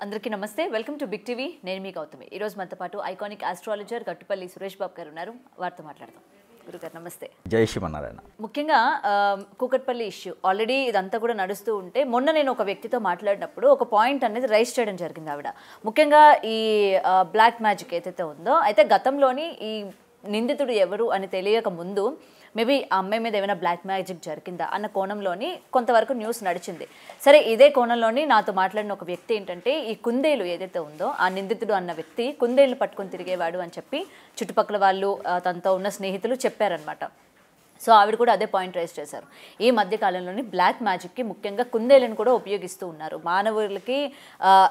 అందరికీ నమస్తే welcome to big TV నేను మీ గౌతమి ఈ రోజు మనతో పాటు ఐకానిక్ ఆస్ట్రాలజర్ గట్టుపల్లి సురేష్ బాబు గారు ఉన్నారు వారితో మాట్లాడదాం గురుగారు నమస్తే జై శ్రీమన్నారాయణ ముఖ్యంగా కూకట్పల్లి ఇష్యూ ఆల్రెడీ ఇదంతా కూడా నడుస్తూ ఉంటే మొన్న నేను ఒక వ్యక్తితో మాట్లాడినప్పుడు ఒక పాయింట్ అనేది రైజ్ చేయడం జరిగింది ఆవిడ ముఖ్యంగా ఈ బ్లాక్ మ్యాజిక్ ఏదైతే ఉందో అయితే గతంలోని ఈ నిందితుడు ఎవరు అని తెలియక ముందు మేబీ ఆ అమ్మాయి మీద ఏమైనా బ్లాక్ మ్యాజిక్ జరిగిందా అన్న కోణంలోని కొంతవరకు న్యూస్ నడిచింది. సరే ఇదే కోణంలోని నాతో మాట్లాడిన ఒక వ్యక్తి ఏంటంటే ఈ కుందేలు ఏదైతే ఉందో ఆ నిందితుడు అన్న వ్యక్తి కుందేలు పట్టుకొని తిరిగేవాడు అని చెప్పి చుట్టుపక్కల వాళ్ళు తనతో ఉన్న స్నేహితులు చెప్పారనమాట. సో ఆవిడ కూడా అదే పాయింట్ రైజ్ చేశారు. ఈ మధ్యకాలంలోని బ్లాక్ మ్యాజిక్కి ముఖ్యంగా కుందేలను కూడా ఉపయోగిస్తూ ఉన్నారు. మానవులకి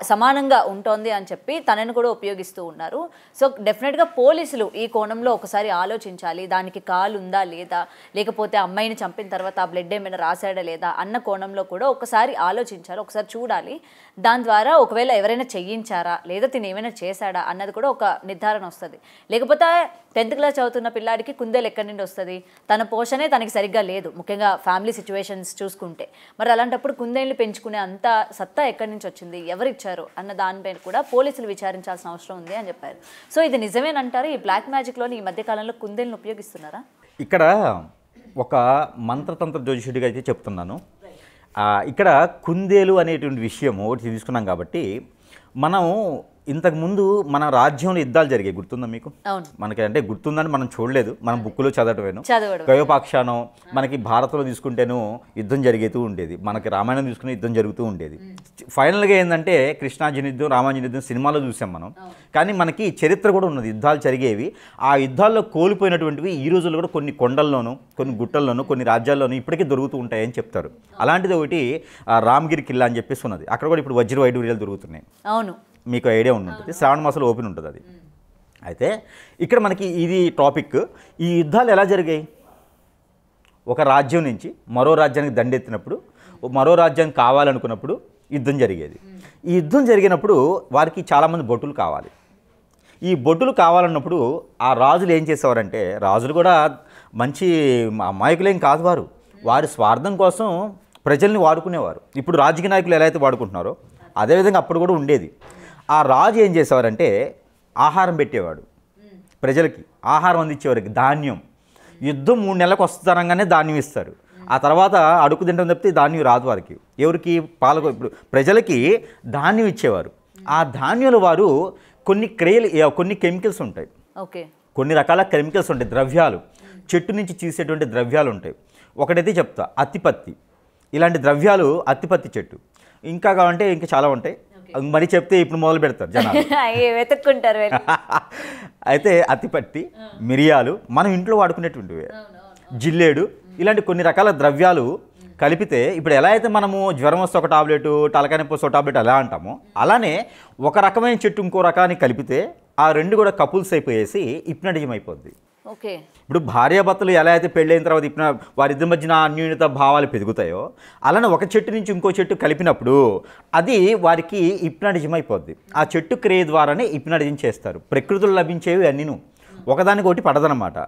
సమానంగా ఉంటుంది అని చెప్పి తనను కూడా ఉపయోగిస్తూ ఉన్నారు. సో డెఫినెట్గా పోలీసులు ఈ కోణంలో ఒకసారి ఆలోచించాలి. దానికి కాలు ఉందా లేదా, లేకపోతే అమ్మాయిని చంపిన తర్వాత ఆ బ్లడ్ ఏమైనా రాశాడా లేదా అన్న కోణంలో కూడా ఒకసారి ఆలోచించాలి, ఒకసారి చూడాలి. దాని ద్వారా ఒకవేళ ఎవరైనా చేయించారా లేదా తిని ఏమైనా చేశాడా అన్నది కూడా ఒక నిర్ధారణ వస్తుంది. లేకపోతే 10th క్లాస్ చదువుతున్న పిల్లాడికి కుందేలు ఎక్కడి నుండి వస్తుంది? తన పోషణే తనకి సరిగ్గా లేదు, ముఖ్యంగా ఫ్యామిలీ సిచ్యువేషన్స్ చూసుకుంటే. మరి అలాంటప్పుడు కుందేళ్ళు పెంచుకునే అంత సత్తా ఎక్కడి నుంచి వచ్చింది, ఎవరిచ్చారు అన్న దానిపైన కూడా పోలీసులు విచారించాల్సిన అవసరం ఉంది అని చెప్పారు. సో ఇది నిజమేనంటారు? ఈ బ్లాక్ మ్యాజిక్లోని ఈ మధ్యకాలంలో కుందేళ్ళను ఉపయోగిస్తున్నారా? ఇక్కడ ఒక మంత్రతంత్ర జ్యోతిషుడిగా అయితే చెప్తున్నాను. ఇక్కడ కుందేలు అనేటువంటి విషయం ఒకటి తీసుకున్నాం కాబట్టి మనం ఇంతకుముందు మన రాజ్యంలో యుద్ధాలు జరిగాయి, గుర్తుందా మీకు? మనకి అంటే గుర్తుందని మనం చూడలేదు, మనం బుక్లో చదవటమేను. గయోపాక్షానం మనకి భారత్లో తీసుకుంటేను యుద్ధం జరుగుతూ ఉండేది, మనకి రామాయణం తీసుకునే యుద్ధం జరుగుతూ ఉండేది. ఫైనల్గా ఏంటంటే కృష్ణార్జున యుద్ధం, రామాంజన యుద్ధం సినిమాలో చూసాం మనం. కానీ మనకి చరిత్ర కూడా ఉన్నది, యుద్ధాలు జరిగేవి. ఆ యుద్ధాల్లో కోల్పోయినటువంటివి ఈ రోజుల్లో కూడా కొన్ని కొండల్లోనూ కొన్ని గుట్టల్లోనూ కొన్ని రాజ్యాల్లోనూ ఇప్పటికీ దొరుకుతూ ఉంటాయని చెప్తారు. అలాంటిది ఒకటి రామగిరి కిల్లా అని చెప్పేసి ఉన్నది. అక్కడ కూడా ఇప్పుడు వజ్ర వైడూర్యాలు దొరుకుతున్నాయి. అవును, మీకు ఐడియా ఉంటుంది. శ్రావణ మాసంలో ఓపెన్ ఉంటుంది అది. అయితే ఇక్కడ మనకి ఇది టాపిక్. ఈ యుద్ధాలు ఎలా జరిగాయి? ఒక రాజ్యం నుంచి మరో రాజ్యానికి దండెత్తినప్పుడు, మరో రాజ్యానికి కావాలనుకున్నప్పుడు యుద్ధం జరిగేది. ఈ యుద్ధం జరిగినప్పుడు వారికి చాలామంది భటులు కావాలి. ఈ భటులు కావాలన్నప్పుడు ఆ రాజులు ఏం చేసేవారంటే, రాజులు కూడా మంచి అమాయకులేం కాదు, వారి స్వార్థం కోసం ప్రజల్ని వాడుకునేవారు. ఇప్పుడు రాజకీయ నాయకులు ఎలా అయితే వాడుకుంటున్నారో అదేవిధంగా అప్పుడు కూడా ఉండేది. ఆ రాజు ఏం చేసేవారంటే ఆహారం పెట్టేవాడు, ప్రజలకి ఆహారం అందించేవారికి, ధాన్యం. యుద్ధం 3 నెలలకు వస్తారంగానే ధాన్యం ఇస్తారు. ఆ తర్వాత అడుగు తింటాం తప్పితే ధాన్యం రాదు వారికి. ఎవరికి? పాలకు. ఇప్పుడు ప్రజలకి ధాన్యం ఇచ్చేవారు. ఆ ధాన్యంలో వారు కొన్ని కెమికల్స్ ఉంటాయి, కొన్ని రకాల కెమికల్స్ ఉంటాయి, ద్రవ్యాలు, చెట్టు నుంచి తీసేటువంటి ద్రవ్యాలు ఉంటాయి. ఒకటైతే చెప్తా, అత్తిపత్తి. ఇలాంటి ద్రవ్యాలు అత్తిపత్తి చెట్టు. ఇంకా కావాలంటే ఇంకా చాలా ఉంటాయి, మరి చెప్తే ఇప్పుడు మొదలు పెడతారు జనాలు, వెతుక్కుంటారు. అయితే అత్తిపత్తి, మిరియాలు, మనం ఇంట్లో వాడుకునేటువంటివి, జిల్లేడు, ఇలాంటి కొన్ని రకాల ద్రవ్యాలు కలిపితే ఇప్పుడు ఎలా అయితే మనము జ్వరం వస్తే ఒక టాబ్లెట్, తలకాయ నొప్పి వస్తే ఒక టాబ్లెట్ ఎలా అంటామో, అలానే ఒక రకమైన చెట్టు ఇంకో రకాన్ని కలిపితే ఆ రెండు కూడా కపుల్స్ అయిపోయేసి హిప్నటిజం అయిపోద్ది. ఇప్పుడు భార్యాభర్తలు ఎలా అయితే పెళ్ళైన తర్వాత వారిద్దరి మధ్యన అన్యోన్యత భావాలు పెరుగుతాయో, అలానే ఒక చెట్టు నుంచి ఇంకో చెట్టు కలిపినప్పుడు అది వారికి హిప్నటిజం అయిపోద్ది. ఆ చెట్టు క్రియ ద్వారానే హిప్నటిజం చేస్తారు. ప్రకృతిలో లభించేవి అన్నీను ఒకదానికి ఒకటి పడదనమాట.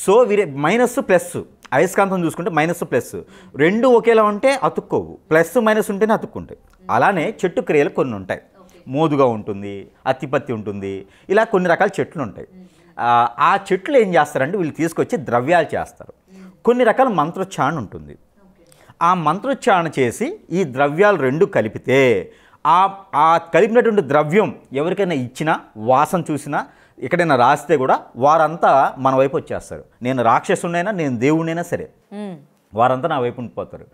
సో వీరి మైనస్ ప్లస్, అయస్కాంతం చూసుకుంటే మైనస్ ప్లస్ రెండు ఒకేలా ఉంటే అతుక్కోవు, ప్లస్ మైనస్ ఉంటేనే అతుక్కుంటాయి. అలానే చెట్టు క్రియలు కొన్ని ఉంటాయి, మోదుగా ఉంటుంది, అత్తిపత్తి ఉంటుంది, ఇలా కొన్ని రకాల చెట్లు ఉంటాయి. ఆ చెట్లు ఏం చేస్తారంటే వీళ్ళు తీసుకొచ్చి ద్రవ్యాలు చేస్తారు. కొన్ని రకాల మంత్రోచ్చారణ ఉంటుంది. ఆ మంత్రోచ్చారణ చేసి ఈ ద్రవ్యాలు రెండు కలిపితే ఆ కలిపినటువంటి ద్రవ్యం ఎవరికైనా ఇచ్చినా, వాసన చూసినా, ఎక్కడైనా రాస్తే కూడా వారంతా మన వైపు వచ్చేస్తారు. నేను రాక్షసునైనా, నేను దేవుడినైనా సరే వారంతా నా వైపు ఉండిపోతారు.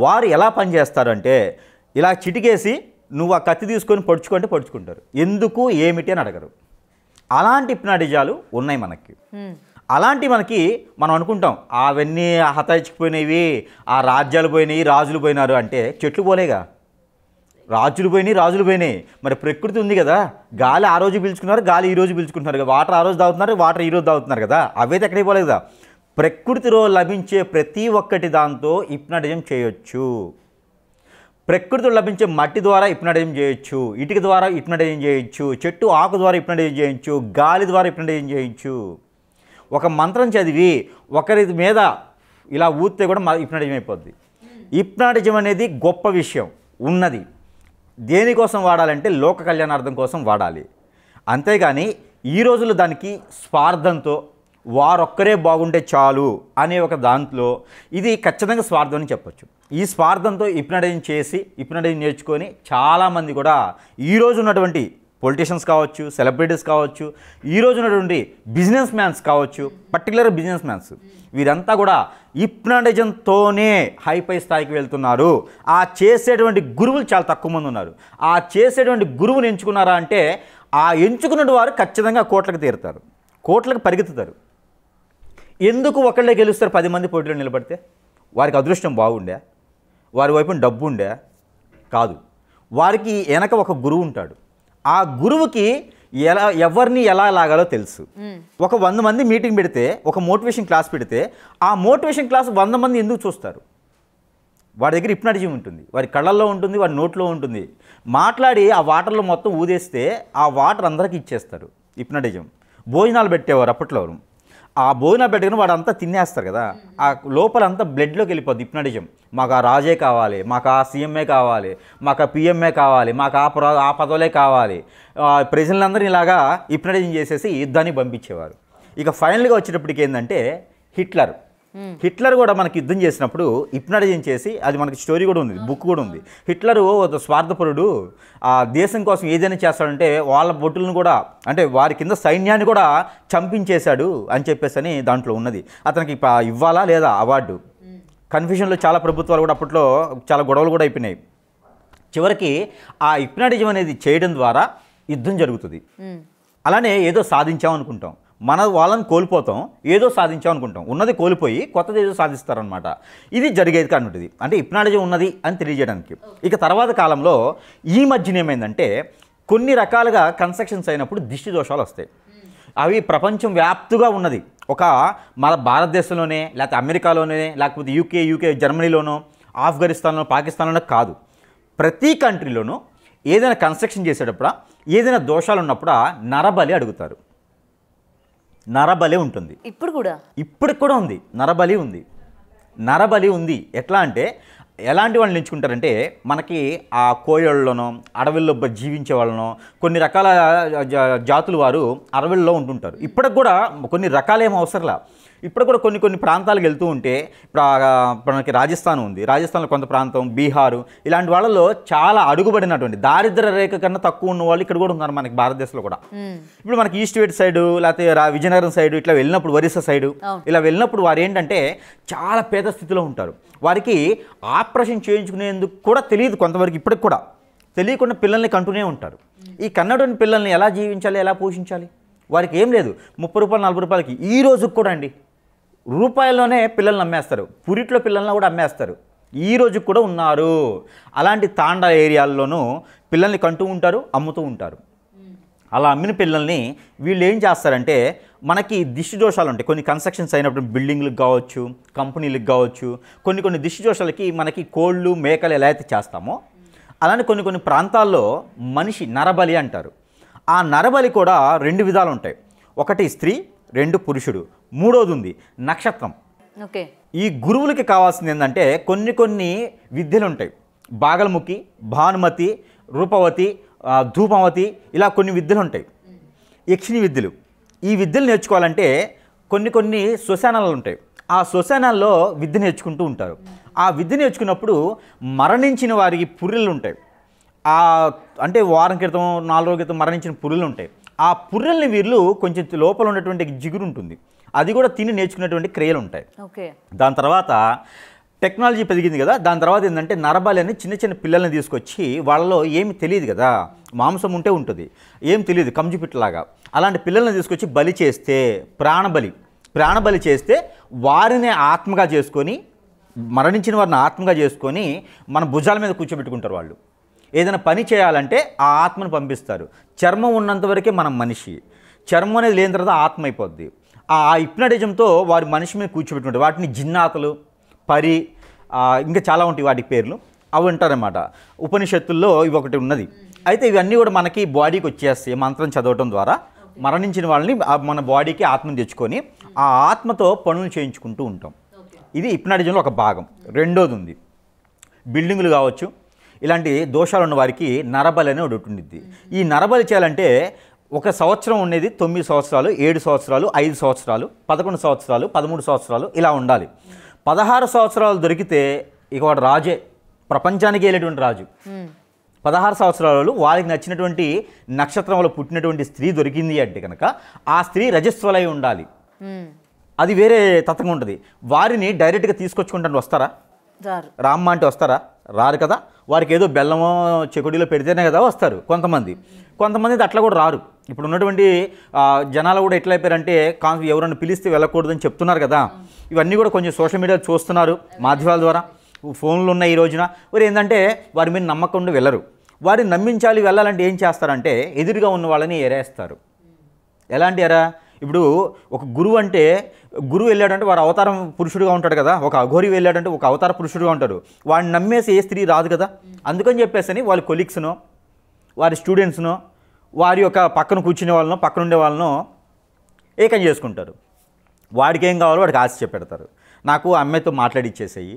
వారు ఎలా పనిచేస్తారంటే ఇలా చిటికేసి నువ్వు ఆ కత్తి తీసుకొని పొడుచుకుంటే పొడుచుకుంటారు. ఎందుకు ఏమిటి అని అడగరు. అలాంటి హిప్నటిజాలు ఉన్నాయి మనకి. అలాంటి మనకి మనం అనుకుంటాం అవన్నీ హతాయిచ్చిపోయినవి, ఆ రాజ్యాలు పోయినాయి, రాజులు పోయినారు అంటే చెట్లు పోలేగా, రాజులు పోయినాయి. మరి ప్రకృతి ఉంది కదా, గాలి ఆ రోజు పీల్చుకున్నారు, గాలి ఈ రోజు పీల్చుకుంటున్నారు కదా, వాటర్ ఆ రోజు తాగుతున్నారు, వాటర్ ఈ రోజు తాగుతున్నారు కదా, అవైతే ఎక్కడికి పోలేదు కదా. ప్రకృతిలో లభించే ప్రతి ఒక్కటి దాంతో హిప్నటిజం చేయొచ్చు. ప్రకృతిలో లభించే మట్టి ద్వారా హిప్నటిజం చేయొచ్చు, ఇటుక ద్వారా హిప్నటిజం చేయొచ్చు, చెట్టు ఆకు ద్వారా హిప్నటిజం చేయొచ్చు, గాలి ద్వారా హిప్నటిజం చేయొచ్చు. ఒక మంత్రం చదివి ఒకరి మీద ఇలా ఊస్తే కూడా హిప్నటిజం అయిపోద్ది. హిప్నటిజం అనేది గొప్ప విషయం ఉన్నది. దేనికోసం వాడాలంటే లోక కళ్యాణార్థం కోసం వాడాలి. అంతేగాని ఈ రోజుల్లో దానికి స్వార్థంతో వారొక్కరే బాగుంటే చాలు అనే ఒక దాంట్లో ఇది ఖచ్చితంగా స్వార్థం అని చెప్పొచ్చు. ఈ స్వార్థంతో హిప్నటైజింగ్ నేర్చుకొని చాలామంది కూడా ఈరోజు ఉన్నటువంటి పొలిటీషియన్స్ కావచ్చు, సెలబ్రిటీస్ కావచ్చు, ఈరోజు ఉన్నటువంటి బిజినెస్ మ్యాన్స్ కావచ్చు, పర్టికులర్ బిజినెస్ మ్యాన్స్, వీరంతా కూడా హిప్నటిజంతోనే హైపై స్థాయికి వెళ్తున్నారు. ఆ చేసేటువంటి గురువులు చాలా తక్కువ మంది ఉన్నారు. ఆ చేసేటువంటి గురువుని ఎంచుకున్నారా అంటే ఆ ఎంచుకున్న వారు ఖచ్చితంగా కోట్లకు తీరుతారు, కోట్లకు పరిగెత్తుతారు. ఎందుకు ఒకళ్ళే గెలుస్తారు 10 మంది పోటీలో నిలబడితే? వారికి అదృష్టం బాగుండే, వారి వైపున డబ్బు ఉండే కాదు. వారికి వెనక ఒక గురువు ఉంటాడు. ఆ గురువుకి ఎవరిని ఎలా లాగాలో తెలుసు. ఒక 100 మంది మీటింగ్ పెడితే, ఒక మోటివేషన్ క్లాస్ పెడితే, ఆ మోటివేషన్ క్లాస్ 100 మంది ఎందుకు చూస్తారు? వాడి దగ్గర హిప్నటిజం ఉంటుంది, వారి కళ్ళల్లో ఉంటుంది, వారి నోట్లో ఉంటుంది. మాట్లాడి ఆ వాటర్లో మొత్తం ఊదేస్తే ఆ వాటర్ అందరికీ ఇచ్చేస్తారు. హిప్నటిజం. భోజనాలు పెట్టేవారు అప్పట్లో. ఆ భోజనాలు పెట్టుకుని వాడు అంతా తినేస్తారు కదా, ఆ లోపల అంతా బ్లడ్లోకి వెళ్ళిపోద్ది హిప్నటిజం. మాకు ఆ రాజే కావాలి, మాకు ఆ సీఎంఏ కావాలి, మాకు ఆ పిఎంఏ కావాలి, మాకు ఆ పదవులే కావాలి. ప్రజలందరినీ ఇలాగా హిప్నటిజం చేసేసి యుద్ధాన్ని పంపించేవారు. ఇక ఫైనల్గా వచ్చేటప్పటికి ఏంటంటే హిట్లర్ కూడా మనకి యుద్ధం చేసినప్పుడు హిప్నటిజం చేసి, అది మనకి స్టోరీ కూడా ఉంది, బుక్ కూడా ఉంది. హిట్లరు స్వార్థపరుడు, ఆ దేశం కోసం ఏదైనా చేస్తాడంటే వాళ్ళ బొట్టులను కూడా, అంటే వారి కింద సైన్యాన్ని కూడా చంపించేశాడు అని చెప్పేసి అని దాంట్లో ఉన్నది. అతనికి ఇవ్వాలా లేదా అవార్డు? కన్ఫ్యూజన్లో చాలా ప్రభుత్వాలు కూడా అప్పట్లో చాలా గొడవలు కూడా అయిపోయినాయి. చివరికి ఆ హిప్నటిజం అనేది చేయడం ద్వారా యుద్ధం జరుగుతుంది. అలానే ఏదో సాధించామనుకుంటాం, మన వాళ్ళని కోల్పోతాం, ఏదో సాధించామనుకుంటాం, ఉన్నది కోల్పోయి కొత్తది ఏదో సాధిస్తారనమాట. ఇది జరిగేది కానీ ఉంటుంది, అంటే హిప్నటిజం ఉన్నది అని తెలియజేయడానికి. ఇక తర్వాత కాలంలో ఈ మధ్యన ఏమైందంటే కొన్ని రకాలుగా కన్స్ట్రక్షన్స్ అయినప్పుడు దిష్టి దోషాలు వస్తాయి. అవి ప్రపంచం వ్యాప్తంగా ఉన్నది. ఒక మన భారతదేశంలోనే, లేకపోతే అమెరికాలోనే, లేకపోతే యూకే జర్మనీలోనో, ఆఫ్ఘనిస్తాన్లో, పాకిస్తాన్లోనో కాదు, ప్రతి కంట్రీలోనూ ఏదైనా కన్స్ట్రక్షన్ చేసేటప్పుడు ఏదైనా దోషాలు ఉన్నప్పుడు నరబలి అడుగుతారు. నరబలి ఉంటుంది. ఇప్పటికి కూడా ఉంది, నరబలి ఉంది. ఎట్లా అంటే ఎలాంటి వాళ్ళని ఎంచుకుంటారంటే, మనకి ఆ కోయళ్ళలోనో అడవుల్లో జీవించే వాళ్ళనో కొన్ని రకాల జాతులు వారు అడవుల్లో ఉంటుంటారు. ఇప్పటికి కూడా కొన్ని రకాలేం అవసరంలా. ఇప్పుడు కూడా కొన్ని ప్రాంతాలకు వెళ్తూ ఉంటే, మనకి రాజస్థాన్ ఉంది, రాజస్థాన్లో కొంత ప్రాంతం, బీహారు, ఇలాంటి వాళ్ళలో చాలా అడుగుబడినటువంటి దారిద్ర రేఖ కన్నా తక్కువ ఉన్న వాళ్ళు ఇక్కడ కూడా ఉన్నారు మనకి భారతదేశంలో కూడా. ఇప్పుడు మనకి ఈస్ట్ వెస్ట్ సైడు, లేకపోతే విజయనగరం సైడు, ఇట్లా వెళ్ళినప్పుడు ఒరిస్సా సైడు ఇలా వెళ్ళినప్పుడు వారు ఏంటంటే చాలా పేద స్థితిలో ఉంటారు. వారికి ఆపరేషన్ చేయించుకునేందుకు కూడా తెలియదు కొంతవరకు, ఇప్పటికి కూడా తెలియకుండా పిల్లల్ని కంటూనే ఉంటారు. ఈ కన్నడని పిల్లల్ని ఎలా జీవించాలి, ఎలా పోషించాలి? వారికి ఏం లేదు. 30 రూపాయలు 40 రూపాయలకి ఈ రోజుకి కూడా అండి రూపాయల్లోనే పిల్లల్ని అమ్మేస్తారు, పురిట్లో పిల్లల్ని కూడా అమ్మేస్తారు. ఈ రోజుకి కూడా ఉన్నారు. అలాంటి తాండా ఏరియాల్లోనూ పిల్లల్ని కంటూ ఉంటారు, అమ్ముతూ ఉంటారు. అలా అమ్మిన పిల్లల్ని వీళ్ళు ఏం చేస్తారంటే, మనకి దిష్టి దోషాలు ఉంటాయి కొన్ని కన్స్ట్రక్షన్స్ అయినప్పుడు, బిల్డింగ్లకు కావచ్చు, కంపెనీలకు కావచ్చు, కొన్ని దిష్టి దోషాలకి మనకి కోళ్ళు మేకలు ఎలా అయితే చేస్తామో అలానే కొన్ని ప్రాంతాల్లో మనిషి నరబలి అంటారు. ఆ నరబలి కూడా 2 విధాలు ఉంటాయి. ఒకటి స్త్రీ, 2 పురుషుడు, 3వది ఉంది నక్షత్రం. ఈ గురువులకి కావాల్సింది ఏంటంటే కొన్ని విద్యలు ఉంటాయి. బాగలముఖి, భానుమతి, రూపవతి, ధూపవతి, ఇలా కొన్ని విద్యలు ఉంటాయి, యక్షిణి విద్యలు. ఈ విద్యలు నేర్చుకోవాలంటే కొన్ని శ్మశానాలు ఉంటాయి. ఆ శ్మశానాల్లో విద్య నేర్చుకుంటూ ఉంటారు. ఆ విద్య నేర్చుకున్నప్పుడు మరణించిన వారికి పుర్రెలు ఉంటాయి. అంటే వారం క్రితం 4 రోజుల క్రితం మరణించిన పుర్రెలు ఉంటాయి. ఆ పుర్రెల్ని వీళ్ళు కొంచెం లోపల ఉన్నటువంటి జిగురు ఉంటుంది, అది కూడా తిని నేర్చుకునేటువంటి క్రియలు ఉంటాయి. దాని తర్వాత టెక్నాలజీ పెరిగింది కదా, దాని తర్వాత ఏంటంటే నరబలి అని చిన్న పిల్లల్ని తీసుకొచ్చి, వాళ్ళలో ఏమి తెలియదు కదా, మాంసం ఉంటే ఉంటుంది, ఏం తెలియదు, కంజుపిట్టలాగా, అలాంటి పిల్లల్ని తీసుకొచ్చి బలి చేస్తే, ప్రాణబలి చేస్తే వారిని ఆత్మగా చేసుకొని, మరణించిన వారిని ఆత్మగా చేసుకొని మన భుజాల మీద కూర్చోబెట్టుకుంటారు. వాళ్ళు ఏదైనా పని చేయాలంటే ఆ ఆత్మను పంపిస్తారు. చర్మం ఉన్నంతవరకే మనం మనిషి, చర్మం అనేది లేని తర్వాత ఆత్మ అయిపోద్ది. ఆ హిప్నటిజంతో వారి మనిషి మీద కూర్చోబెట్టుకుంటారు. వాటిని జిన్నాతలు, పరి, ఇంకా చాలా ఉంటాయి వాటి పేర్లు, అవి ఉంటారన్నమాట. ఉపనిషత్తుల్లో ఇవి ఒకటి ఉన్నది. అయితే ఇవన్నీ కూడా మనకి బాడీకి వచ్చేస్తాయి మంత్రం చదవటం ద్వారా. మరణించిన వాళ్ళని మన బాడీకి ఆత్మను తెచ్చుకొని ఆ ఆత్మతో పనులు చేయించుకుంటూ ఉంటాం. ఇది హిప్నటిజంలో ఒక భాగం. 2వది ఉంది బిల్డింగులు కావచ్చు. ఇలాంటి దోషాలు ఉన్న వారికి నరబలి అని ఒకటి ఉండిద్ది. ఈ నరబలి చేయాలంటే ఒక సంవత్సరం ఉండేది 9 సంవత్సరాలు, 7 సంవత్సరాలు, 5 సంవత్సరాలు, 11 సంవత్సరాలు, 13 సంవత్సరాలు ఇలా ఉండాలి. 16 సంవత్సరాలు దొరికితే ఇక వాడు రాజే, ప్రపంచానికి వెళ్ళేటువంటి రాజు. 16 సంవత్సరాలు వారికి నచ్చినటువంటి నక్షత్రంలో పుట్టినటువంటి స్త్రీ దొరికింది అంటే కనుక ఆ స్త్రీ రజస్వలై ఉండాలి. అది వేరే తత్వంగా ఉంటుంది. వారిని డైరెక్ట్గా తీసుకొచ్చుకుంటాను వస్తారా? రామ్మ అంటే వస్తారా? రారు కదా. వారికి ఏదో బెల్లమో చెకుడిలో పెడితేనే కదా వస్తారు కొంతమంది అట్లా కూడా రారు. ఇప్పుడు ఉన్నటువంటి జనాలు కూడా ఎట్లా అయిపోయారంటే ఎవరైనా పిలిస్తే వెళ్ళకూడదని చెప్తున్నారు కదా. ఇవన్నీ కూడా కొంచెం సోషల్ మీడియాలో చూస్తున్నారు, మాధ్యమాల ద్వారా, ఫోన్లు ఉన్నాయి ఈ రోజున. మరి ఏంటంటే వారి మీద నమ్మకం ఉండి వెళ్ళరు. వారిని నమ్మించాలి, వెళ్ళాలంటే ఏం చేస్తారంటే ఎదురుగా ఉన్న వాళ్ళని ఎరేస్తారు. ఎలాంటి ఎరా? ఇప్పుడు ఒక గురువు అంటే గురువు వెళ్ళాడంటే వాడు అవతారం పురుషుడిగా ఉంటాడు కదా, ఒక అఘోరి వెళ్ళాడంటే ఒక అవతార పురుషుడిగా ఉంటాడు. వాడిని నమ్మేసి ఏ స్త్రీ రాదు కదా. అందుకని చెప్పేసి వాళ్ళ కొలీగ్స్నో వారి స్టూడెంట్స్నో వారి యొక్క పక్కన కూర్చునే వాళ్ళనో పక్కన ఉండే వాళ్ళనో ఏకం చేసుకుంటారు. వాడికి ఏం కావాలో వాడికి ఆశ చెప్పెడతారు. నాకు ఆ అమ్మాయితో మాట్లాడిచ్చేసేయి,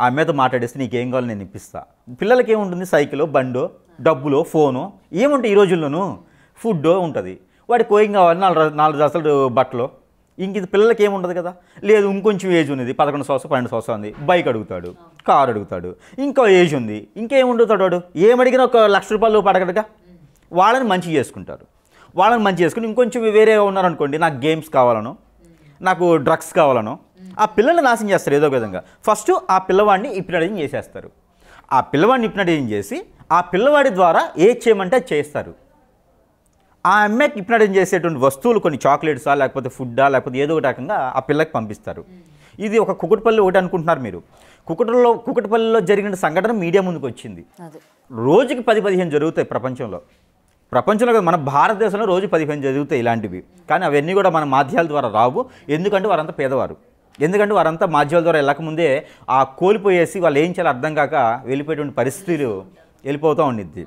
ఆ అమ్మాయితో మాట్లాడేస్తే నీకేం కావాలో నేను ఇప్పిస్తా. పిల్లలకి ఏముంటుంది? సైకిలో, బండో, డబ్బులో, ఫోను ఏముంటాయి ఈ రోజుల్లోనూ? ఫుడ్డో ఉంటుంది. వాడికి ఏం కావాలి? 4 దశలు బట్టలు. ఇంక ఇది పిల్లలకి ఏముండదు కదా. లేదు ఇంకొంచెం ఏజ్ ఉన్నది, 11 సంవత్సరం 12 సంవత్సరం ఉంది, బైక్ అడుగుతాడు, కారు అడుగుతాడు. ఇంకో ఏజ్ ఉంది, ఇంకేముండుతాడు వాడు? ఏమడిగినా ₹1,00,000 పడగడగా. వాళ్ళని మంచి చేసుకుంటారు. వాళ్ళని మంచి చేసుకుని ఇంకొంచెం వేరే ఉన్నారనుకోండి, నాకు గేమ్స్ కావాలనో, నాకు డ్రగ్స్ కావాలనో, ఆ పిల్లల్ని నాశనం చేస్తారు ఏదో విధంగా. ఫస్ట్ ఆ పిల్లవాడిని హిప్నటైజింగ్ చేసేస్తారు. ఆ పిల్లవాడిని హిప్నటైజింగ్ చేసి ఆ పిల్లవాడి ద్వారా ఏది చేయమంటే అది చేస్తారు. ఆ అమ్మాయికి హిప్నటైజింగ్ చేసేటువంటి వస్తువులు కొన్ని చాక్లెట్సా లేకపోతే ఫుడ్డా లేకపోతే ఏదో ఒక రకంగా ఆ పిల్లకి పంపిస్తారు. ఇది ఒక కుకుట్పల్లి ఒకటి అనుకుంటున్నారు మీరు. కుకుట్పల్లిలో జరిగిన సంఘటన మీడియా ముందుకు వచ్చింది. రోజుకి 10-15 జరుగుతాయి ప్రపంచంలో కదా. మన భారతదేశంలో రోజు 15 జరుగుతాయి ఇలాంటివి. కానీ అవన్నీ కూడా మన మాధ్యాల ద్వారా రావు. ఎందుకంటే వారంతా పేదవారు. ఎందుకంటే వారంతా మాధ్యమాల ద్వారా వెళ్ళకముందే ఆ కోల్పోయేసి వాళ్ళు ఏం చేయాలో అర్థం కాక వెళ్ళిపోయేటువంటి పరిస్థితులు వెళ్ళిపోతూ ఉండిద్ది.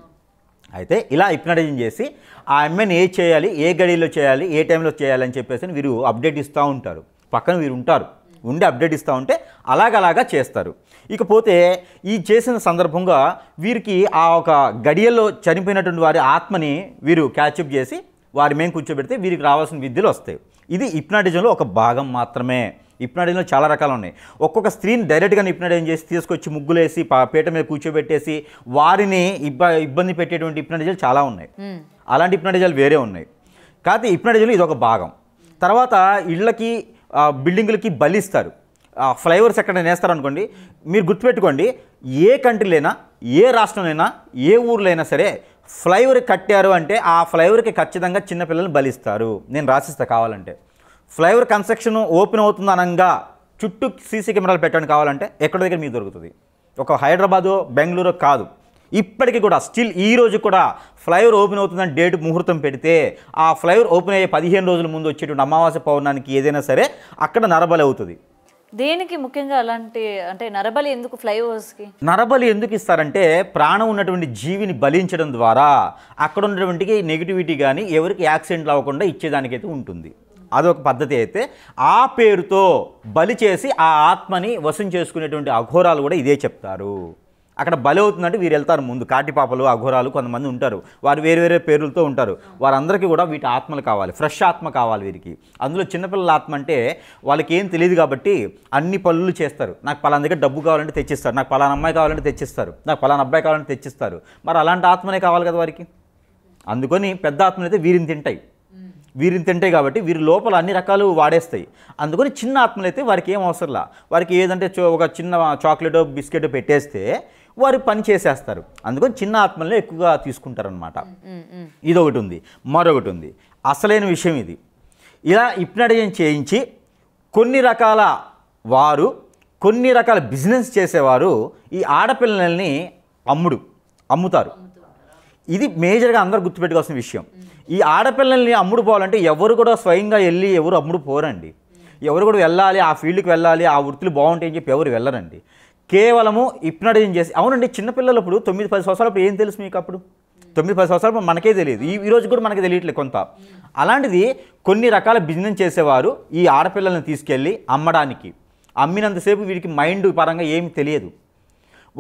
అయితే ఇలా హిప్నటైజింగ్ చేసి ఆ అమ్మాయిని ఏ చేయాలి, ఏ గడిలో చేయాలి, ఏ టైంలో చేయాలి అని చెప్పేసి వీరు అప్డేట్ ఇస్తూ ఉంటారు. పక్కన వీరు ఉంటారు, ఉండి అప్డేట్ ఇస్తూ ఉంటే అలాగలాగా చేస్తారు. ఇకపోతే ఈ చేసిన సందర్భంగా వీరికి ఆ ఒక గడియల్లో చనిపోయినటువంటి వారి ఆత్మని వీరు క్యాచప్ చేసి వారి మేము కూర్చోబెడితే వీరికి రావాల్సిన విద్యలు వస్తాయి. ఇది హిప్నటిజంలో ఒక భాగం మాత్రమే. హిప్నటిజంలో చాలా రకాలు ఉన్నాయి. ఒక్కొక్క స్త్రీని డైరెక్ట్గా హిప్నటైజింగ్ చేసి తీసుకొచ్చి ముగ్గులేసి పీట మీద కూర్చోబెట్టేసి వారిని ఇబ్బంది పెట్టేటువంటి హిప్నటిజాలు చాలా ఉన్నాయి. అలాంటి హిప్నటిజాలు వేరే ఉన్నాయి. కాకపోతే హిప్నటిజంలో ఇది ఒక భాగం. తర్వాత ఇళ్ళకి బిల్డింగులకి బలిస్తారు. ఫ్లైఓవర్స్ ఎక్కడ నేస్తారనుకోండి, మీరు గుర్తుపెట్టుకోండి, ఏ కంట్రీలైనా ఏ రాష్ట్రంలోనైనా ఏ ఊర్లైనా సరే ఫ్లైఓవర్ కట్టారు అంటే ఆ ఫ్లైఓవర్కి ఖచ్చితంగా చిన్నపిల్లల్ని బలిస్తారు. నేను రాసిస్తా కావాలంటే. ఫ్లైఓవర్ కన్స్ట్రక్షన్ ఓపెన్ అవుతుంది అనగా చుట్టూ సీసీ కెమెరాలు పెట్టడానికి కావాలంటే ఎక్కడ దగ్గర మీకు దొరుకుతుంది. ఒక హైదరాబాదు బెంగళూరు కాదు, ఇప్పటికీ కూడా స్టిల్ ఈ రోజు కూడా ఫ్లైఓవర్ ఓపెన్ అవుతుందని డేట్ ముహూర్తం పెడితే ఆ ఫ్లైఓవర్ ఓపెన్ అయ్యే 15 రోజుల ముందు వచ్చేటువంటి అమావాస్య పౌర్ణానికి ఏదైనా సరే అక్కడ నరబలి అవుతుంది. దేనికి ముఖ్యంగా అలాంటి అంటే నరబలి ఎందుకు ఫ్లైఓవర్స్కి? నరబలి ఎందుకు ఇస్తారంటే ప్రాణం ఉన్నటువంటి జీవిని బలించడం ద్వారా అక్కడ ఉన్నటువంటి నెగిటివిటీ కానీ ఎవరికి యాక్సిడెంట్లు అవ్వకుండా ఇచ్చేదానికైతే ఉంటుంది. అదొక పద్ధతి. అయితే ఆ పేరుతో బలి చేసి ఆ ఆత్మని వశం చేసుకునేటువంటి అఘోరాలు కూడా ఇదే చెప్తారు. అక్కడ బలి అవుతుందంటే వీరు వెళ్తారు ముందు. కాటిపాపలు, అఘోరాలు కొంతమంది ఉంటారు, వారు వేరు వేరే పేర్లతో ఉంటారు. వారందరికీ కూడా వీటి ఆత్మలు కావాలి, ఫ్రెష్ ఆత్మ కావాలి వీరికి. అందులో చిన్నపిల్లల ఆత్మ అంటే వాళ్ళకి ఏం తెలియదు కాబట్టి అన్ని పనులు చేస్తారు. నాకు పలానా దగ్గర డబ్బు కావాలంటే తెచ్చిస్తారు, నాకు పలానా అమ్మాయి కావాలంటే తెచ్చిస్తారు, నాకు పలానా అబ్బాయి కావాలంటే తెచ్చిస్తారు. మరి అలాంటి ఆత్మనే కావాలి కదా వారికి. అందుకని పెద్ద ఆత్మలు అయితే వీరిని తింటాయి కాబట్టి వీరి లోపల అన్ని రకాలు వాడేస్తాయి. అందుకని చిన్న ఆత్మలు అయితే వారికి ఏం అవసరంలా. వారికి ఏదంటే ఒక చిన్న చాక్లెటో బిస్కెటో పెట్టేస్తే వారు పని చేసేస్తారు. అందుకని చిన్న ఆత్మల్ని ఎక్కువగా తీసుకుంటారనమాట. ఇదొకటి ఉంది. మరొకటి ఉంది, అసలైన విషయం ఇది. ఇలా హిప్నటైజింగ్ చేయించి కొన్ని రకాల బిజినెస్ చేసేవారు ఈ ఆడపిల్లల్ని అమ్ముతారు. ఇది మేజర్గా అందరూ గుర్తుపెట్టుకోవాల్సిన విషయం. ఈ ఆడపిల్లల్ని అమ్ముడు పోవాలంటే ఎవరు కూడా స్వయంగా వెళ్ళి ఎవరు అమ్ముడు పోరండి. ఎవరు కూడా వెళ్ళాలి, ఆ ఫీల్డ్కి వెళ్ళాలి, ఆ వృత్తులు బాగుంటాయని చెప్పి ఎవరు వెళ్ళరండి. కేవలము హిప్నటైజింగ్ చేసి. అవునండి, చిన్నపిల్లలు ఇప్పుడు 9-10 సంవత్సరాలప్పుడు ఏం తెలుసు మీకు? అప్పుడు 9-10 సంవత్సరాలు మనకే తెలియదు. ఈ రోజు కూడా మనకి తెలియట్లేదు కొంత. అలాంటిది కొన్ని రకాల బిజినెస్ చేసేవారు ఈ ఆడపిల్లల్ని తీసుకెళ్ళి అమ్మడానికి. అమ్మినంతసేపు వీరికి మైండ్ పరంగా ఏమి తెలియదు.